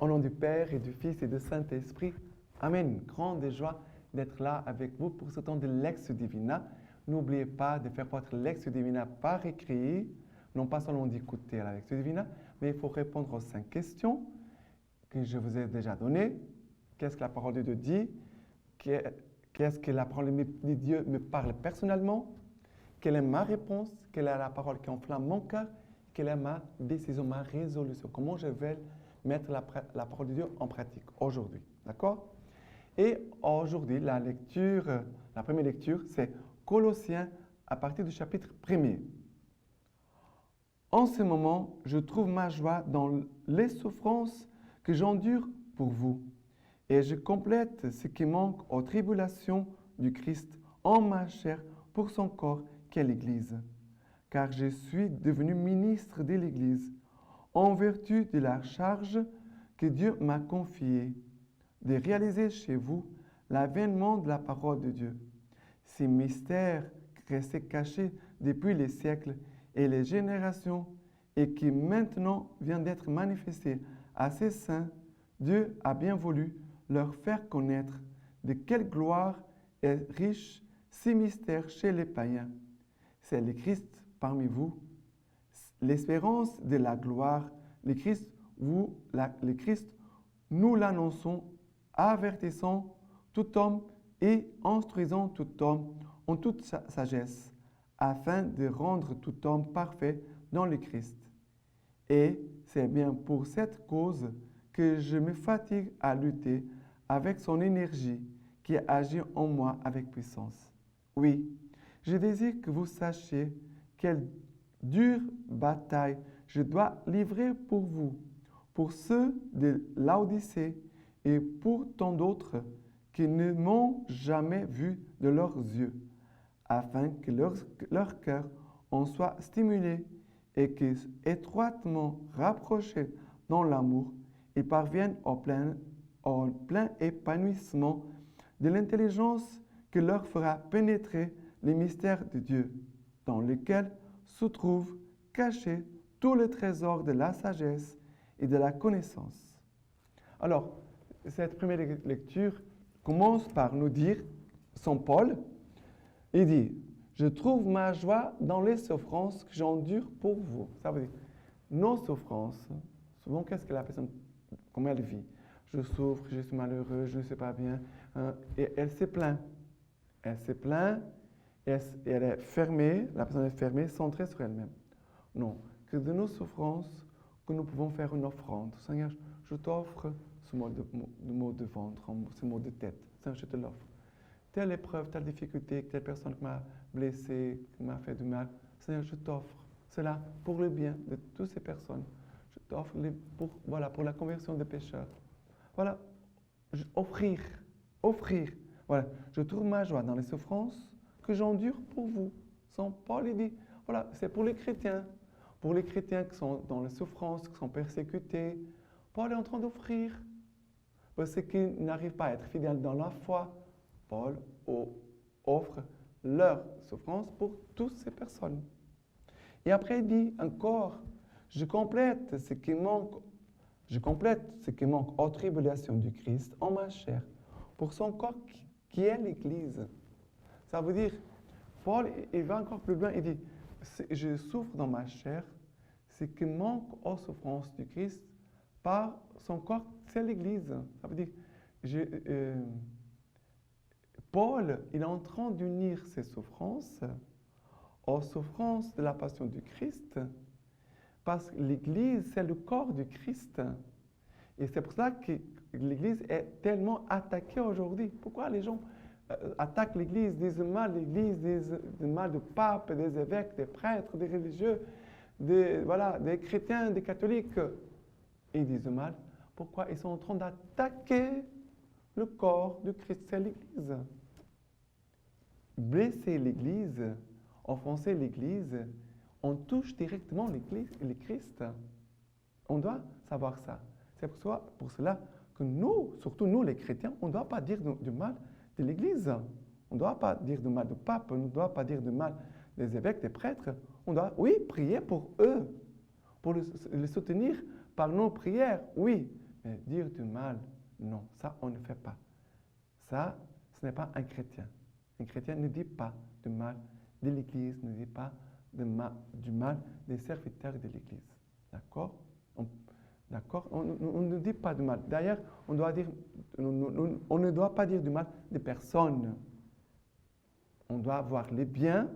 Au nom du Père et du Fils et du Saint-Esprit. Amen. Grande joie d'être là avec vous pour ce temps de Lex Divina. N'oubliez pas de faire votre Lex Divina par écrit, non pas seulement d'écouter la Lex Divina, mais il faut répondre aux 5 questions que je vous ai déjà données. Qu'est-ce que la parole de Dieu dit? Qu'est-ce que la parole de Dieu me parle personnellement? Quelle est ma réponse? Quelle est la parole qui enflamme mon cœur? Quelle est ma décision, ma résolution? Comment je vais mettre la parole de Dieu en pratique aujourd'hui? D'accord? Et aujourd'hui, la première lecture, c'est Colossiens à partir du chapitre 1er. En ce moment, je trouve ma joie dans les souffrances que j'endure pour vous. Et je complète ce qui manque aux tribulations du Christ en ma chair pour son corps qu'est l'Église. Car je suis devenu ministre de l'Église en vertu de la charge que Dieu m'a confiée de réaliser chez vous l'avènement de la parole de Dieu. Ces mystères restés cachés depuis les siècles et les générations et qui maintenant viennent d'être manifestés à ses saints, Dieu a bien voulu leur faire connaître de quelle gloire est riche ces mystères chez les païens. C'est le Christ parmi vous, l'espérance de la gloire. Le Christ, nous l'annonçons, avertissant tout homme et instruisant tout homme en toute sagesse, afin de rendre tout homme parfait dans le Christ. Et c'est bien pour cette cause que je me fatigue à lutter avec son énergie qui agit en moi avec puissance. Oui, je désire que vous sachiez quelle dure bataille je dois livrer pour vous, pour ceux de Laodicée et pour tant d'autres qui ne m'ont jamais vu de leurs yeux, afin que leur cœur en soit stimulé et qu'étroitement rapprochés dans l'amour, ils parviennent au plein épanouissement de l'intelligence que leur fera pénétrer les mystères de Dieu, dans lesquels se trouvent cachés tous les trésors de la sagesse et de la connaissance. Alors, cette première lecture commence par nous dire, Saint Paul, il dit, « Je trouve ma joie dans les souffrances que j'endure pour vous. » Ça veut dire, nos souffrances, souvent, qu'est-ce que la personne, comment elle vit? Je souffre, je suis malheureux, je ne sais pas bien. Et elle se plaint. Elle se plaint et elle est fermée, la personne est fermée, centrée sur elle-même. Non, que de nos souffrances, que nous pouvons faire une offrande. Seigneur, je t'offre ce mot de ventre, ce mot de tête. Seigneur, je te l'offre. Telle épreuve, telle difficulté, telle personne qui m'a blessé, qui m'a fait du mal. Seigneur, je t'offre cela pour le bien de toutes ces personnes. Je t'offre pour la conversion des pécheurs. Voilà, offrir. Voilà, je trouve ma joie dans les souffrances que j'endure pour vous. Saint Paul, il dit, voilà, c'est pour les chrétiens qui sont dans les souffrances, qui sont persécutés. Paul est en train d'offrir. Parce qu'ils n'arrivent pas à être fidèles dans la foi, Paul offre leur souffrance pour toutes ces personnes. Et après, il dit encore, je complète ce qui manque aux tribulations du Christ en ma chair, pour son corps qui est l'Église. Ça veut dire, Paul, il va encore plus loin, il dit, je souffre dans ma chair, ce qui manque aux souffrances du Christ par son corps, c'est l'Église. Ça veut dire, Paul, il est en train d'unir ses souffrances aux souffrances de la passion du Christ, parce que l'Église, c'est le corps du Christ. Et c'est pour ça que l'Église est tellement attaquée aujourd'hui. Pourquoi les gens attaquent l'Église, disent mal l'Église, disent mal du pape, des évêques, des prêtres, des religieux, des chrétiens, des catholiques? Ils disent mal. Pourquoi? Ils sont en train d'attaquer le corps du Christ, c'est l'Église. Blesser l'Église, offenser l'Église, on touche directement le Christ. On doit savoir ça. C'est pour cela que nous, surtout nous les chrétiens, on ne doit pas dire du mal de l'Église. On ne doit pas dire du mal du pape, on ne doit pas dire du mal des évêques, des prêtres. On doit, oui, prier pour eux, pour les soutenir par nos prières, oui, Mais dire du mal, non, ça on ne fait pas. Ça, ce n'est pas un chrétien. Un chrétien ne dit pas du mal de l'Église, ne dit pas du mal des serviteurs de l'Église. D'accord? D'accord? On ne dit pas du mal. D'ailleurs, on ne doit pas dire du mal de personne. On doit voir les biens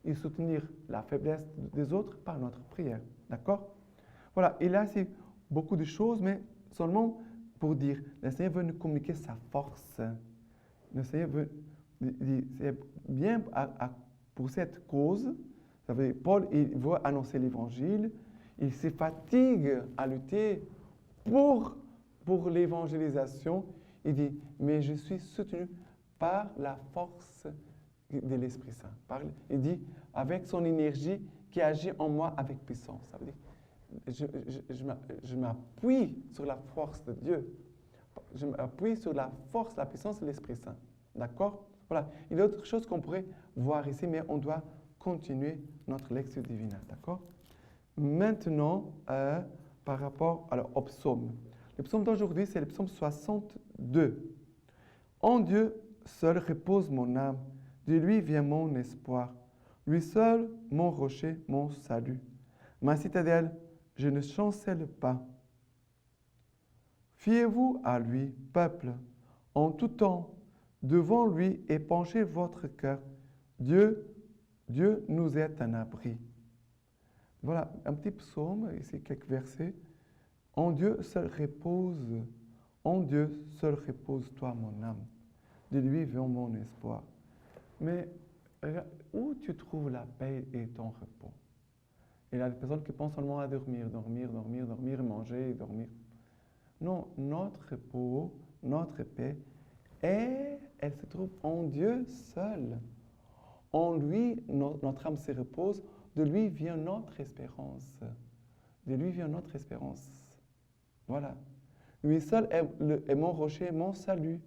et soutenir la faiblesse des autres par notre prière. D'accord? Voilà, et là, c'est beaucoup de choses, mais seulement pour dire, le Seigneur veut nous communiquer sa force. Le Seigneur veut, c'est bien pour cette cause. Ça veut dire, Paul, il veut annoncer l'évangile, il se fatigue à lutter pour l'évangélisation. Il dit, mais je suis soutenu par la force de l'Esprit Saint. Il dit, avec son énergie qui agit en moi avec puissance. Ça veut dire, je m'appuie sur la force de Dieu. Je m'appuie sur la force, la puissance de l'Esprit Saint. D'accord? Voilà. Il y a d'autres choses qu'on pourrait voir ici, mais on doit continuer notre lecture divine. D'accord? Maintenant, par rapport au psaume. Le psaume d'aujourd'hui, c'est le psaume 62. En Dieu seul repose mon âme, de lui vient mon espoir. Lui seul, mon rocher, mon salut. Ma citadelle, je ne chancelle pas. Fiez-vous à lui, peuple, en tout temps, devant lui épanchez votre cœur. Dieu nous est un abri. Voilà, un petit psaume, ici quelques versets. En Dieu seul repose, en Dieu seul repose toi mon âme. De lui vient mon espoir. Mais où tu trouves la paix et ton repos? Il y a des personnes qui pensent seulement à dormir, manger, dormir. Non, notre repos, notre paix, elle se trouve en Dieu seul. En lui, notre âme se repose. De lui vient notre espérance. De lui vient notre espérance. Voilà. Lui seul est mon rocher, mon salut.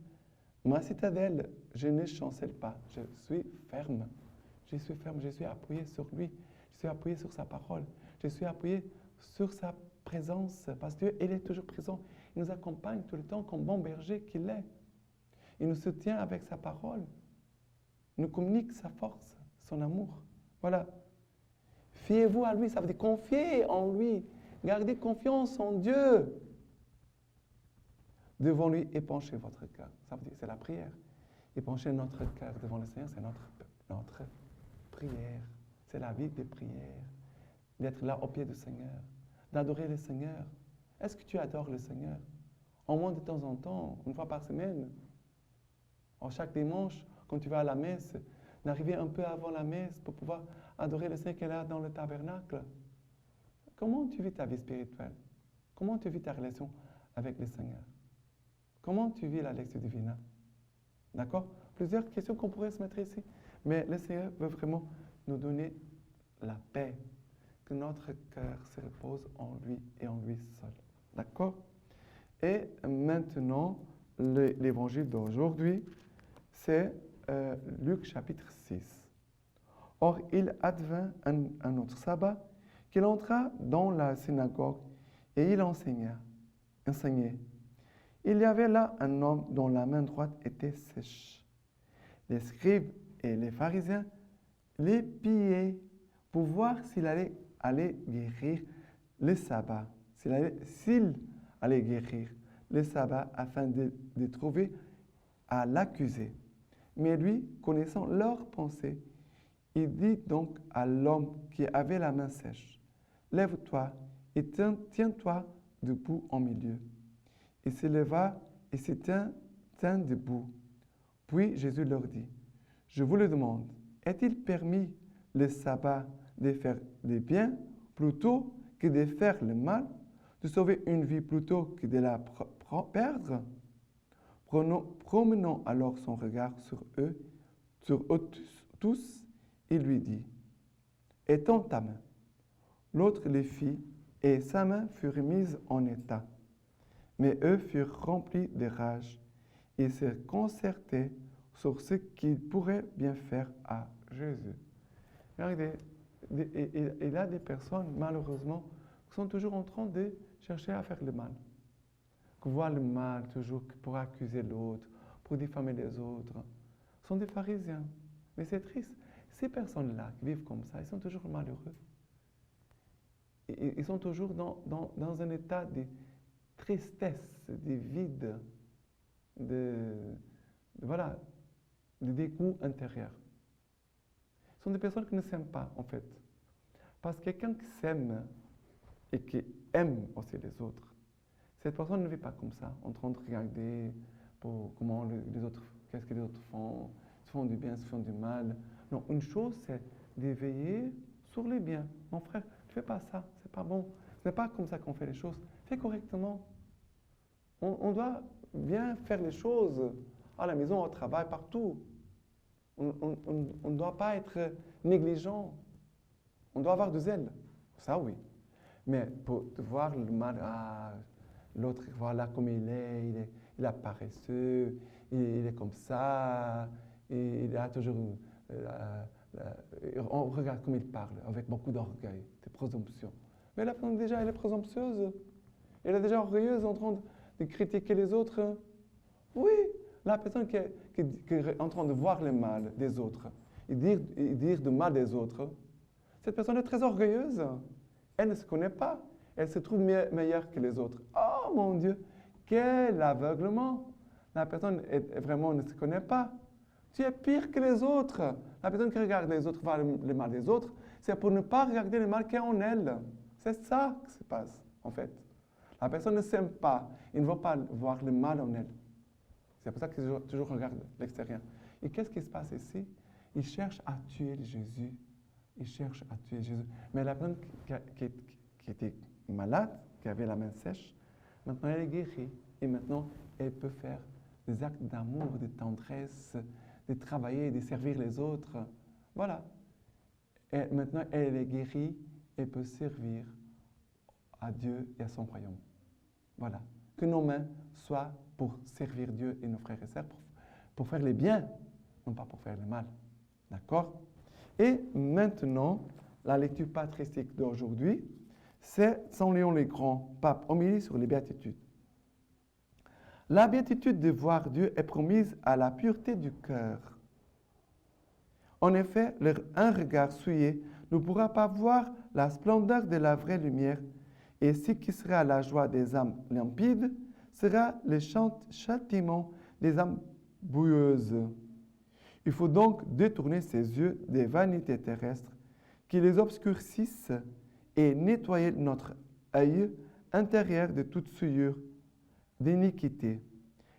Ma citadelle, je ne chancelle pas. Je suis ferme. Je suis ferme. Je suis appuyé sur lui. Je suis appuyé sur sa parole. Je suis appuyé sur sa présence. Parce que Dieu, il est toujours présent. Il nous accompagne tout le temps comme bon berger qu'il est. Il nous soutient avec sa parole. Il nous communique sa force, son amour. Voilà. Fiez-vous à lui, ça veut dire confiez en lui. Gardez confiance en Dieu. Devant lui, épanchez votre cœur. Ça veut dire, c'est la prière. Épancher notre cœur devant le Seigneur, c'est notre prière. C'est la vie de prière. D'être là au pied du Seigneur. D'adorer le Seigneur. Est-ce que tu adores le Seigneur? Au moins de temps en temps, une fois par semaine. Chaque dimanche, quand tu vas à la messe, d'arriver un peu avant la messe pour pouvoir adorer le Seigneur qui est là dans le tabernacle. Comment tu vis ta vie spirituelle? Comment tu vis ta relation avec le Seigneur? Comment tu vis la lecture divine? D'accord? Plusieurs questions qu'on pourrait se mettre ici. Mais le Seigneur veut vraiment nous donner la paix, que notre cœur se repose en lui et en lui seul. D'accord? Et maintenant, l'évangile d'aujourd'hui, c'est Luc chapitre 6. Or, il advint un autre sabbat qu'il entra dans la synagogue et il enseignait. Il y avait là un homme dont la main droite était sèche. Les scribes et les pharisiens l'épiaient pour voir s'il allait guérir le sabbat, s'il allait guérir le sabbat afin de trouver à l'accuser. Mais lui, connaissant leurs pensées, il dit donc à l'homme qui avait la main sèche, « Lève-toi et tiens-toi debout au milieu. » Il se leva et se tint debout. Puis Jésus leur dit, « Je vous le demande, est-il permis le sabbat de faire le bien plutôt que de faire le mal, de sauver une vie plutôt que de la perdre? » Promenant alors son regard sur eux tous, il lui dit, « Étends ta main. » L'autre le fit, et sa main fut remise en état. Mais eux furent remplis de rage et se concertaient sur ce qu'ils pourraient bien faire à Jésus. Regardez, il y a des personnes, malheureusement, qui sont toujours en train de chercher à faire le mal. qui voient le mal toujours pour accuser l'autre, pour diffamer les autres, sont des pharisiens. Mais c'est triste. Ces personnes-là qui vivent comme ça, ils sont toujours malheureux. Ils sont toujours dans un état de tristesse, de vide, voilà, de dégoût intérieur. Ce sont des personnes qui ne s'aiment pas, en fait. Parce que quelqu'un qui s'aime et qui aime aussi les autres, cette personne ne vit pas comme ça, en train de regarder pour comment les autres, qu'est-ce que les autres font, se font du bien, se font du mal. Non, une chose, c'est d'éveiller sur les biens. Mon frère, ne fais pas ça, c'est pas bon. Ce n'est pas comme ça qu'on fait les choses. Fais correctement. On doit bien faire les choses à la maison, au travail, partout. On ne doit pas être négligent. On doit avoir du zèle. Ça, oui. Mais pour voir le mal, l'autre, voilà comme il est paresseux, il est comme ça, il a toujours... on regarde comme il parle, avec beaucoup d'orgueil, de présomption. Mais la personne, déjà, elle est présomptueuse. Elle est déjà orgueilleuse en train de critiquer les autres. Oui, la personne qui est en train de voir le mal des autres et dire du mal des autres, cette personne est très orgueilleuse. Elle ne se connaît pas. Elle se trouve meilleure que les autres. Oh mon Dieu, quel aveuglement! La personne vraiment ne se connaît pas. Tu es pire que les autres. La personne qui regarde les autres voir le mal des autres, c'est pour ne pas regarder le mal qu'il y a en elle. C'est ça qui se passe, en fait. La personne ne s'aime pas. Il ne veut pas voir le mal en elle. C'est pour ça qu'il toujours regarde l'extérieur. Et qu'est-ce qui se passe ici? Il cherche à tuer Jésus. Il cherche à tuer Jésus. Mais la personne qui était malade, qui avait la main sèche, maintenant elle est guérie. Et maintenant, elle peut faire des actes d'amour, de tendresse, de travailler, de servir les autres. Voilà. Et maintenant, elle est guérie et peut servir à Dieu et à son royaume. Voilà. Que nos mains soient pour servir Dieu et nos frères et sœurs, pour faire le bien, non pas pour faire le mal. D'accord? Et maintenant, la lecture patristique d'aujourd'hui, c'est Saint Léon le Grand, pape, homélie sur les béatitudes. La béatitude de voir Dieu est promise à la pureté du cœur. En effet, un regard souillé ne pourra pas voir la splendeur de la vraie lumière, et ce qui sera la joie des âmes limpides sera le châtiment des âmes boueuses. Il faut donc détourner ses yeux des vanités terrestres qui les obscurcissent et nettoyer notre œil intérieur de toute souillure d'iniquité.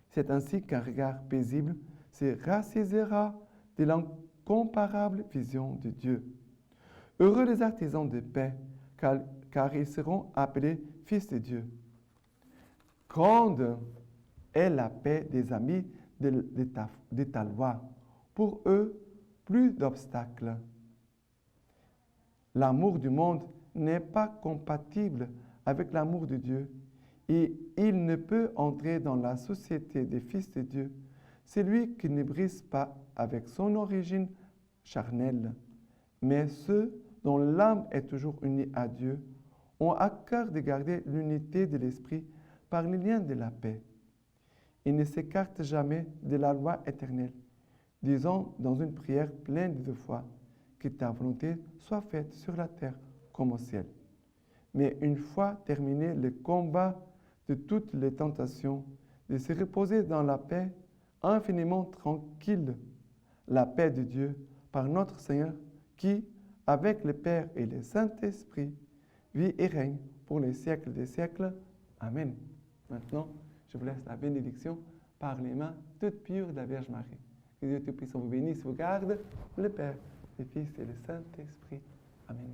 C'est ainsi qu'un regard paisible se rassasiera de l'incomparable vision de Dieu. Heureux les artisans de paix, car ils seront appelés fils de Dieu. Grande est la paix des amis de ta loi. Pour eux, plus d'obstacles. L'amour du monde n'est pas compatible avec l'amour de Dieu, et il ne peut entrer dans la société des fils de Dieu celui qui ne brise pas avec son origine charnelle. Mais ceux dont l'âme est toujours unie à Dieu ont à cœur de garder l'unité de l'esprit par les liens de la paix. Ils ne s'écartent jamais de la loi éternelle, disant dans une prière pleine de foi que ta volonté soit faite sur la terre comme au ciel. Mais une fois terminé le combat de toutes les tentations, de se reposer dans la paix infiniment tranquille, la paix de Dieu par notre Seigneur qui, avec le Père et le Saint-Esprit, vit et règne pour les siècles des siècles. Amen. Maintenant, je vous laisse la bénédiction par les mains toutes pures de la Vierge Marie. Que Dieu Tout-Puissant vous bénisse, vous garde, le Père, le Fils et le Saint-Esprit. Amen.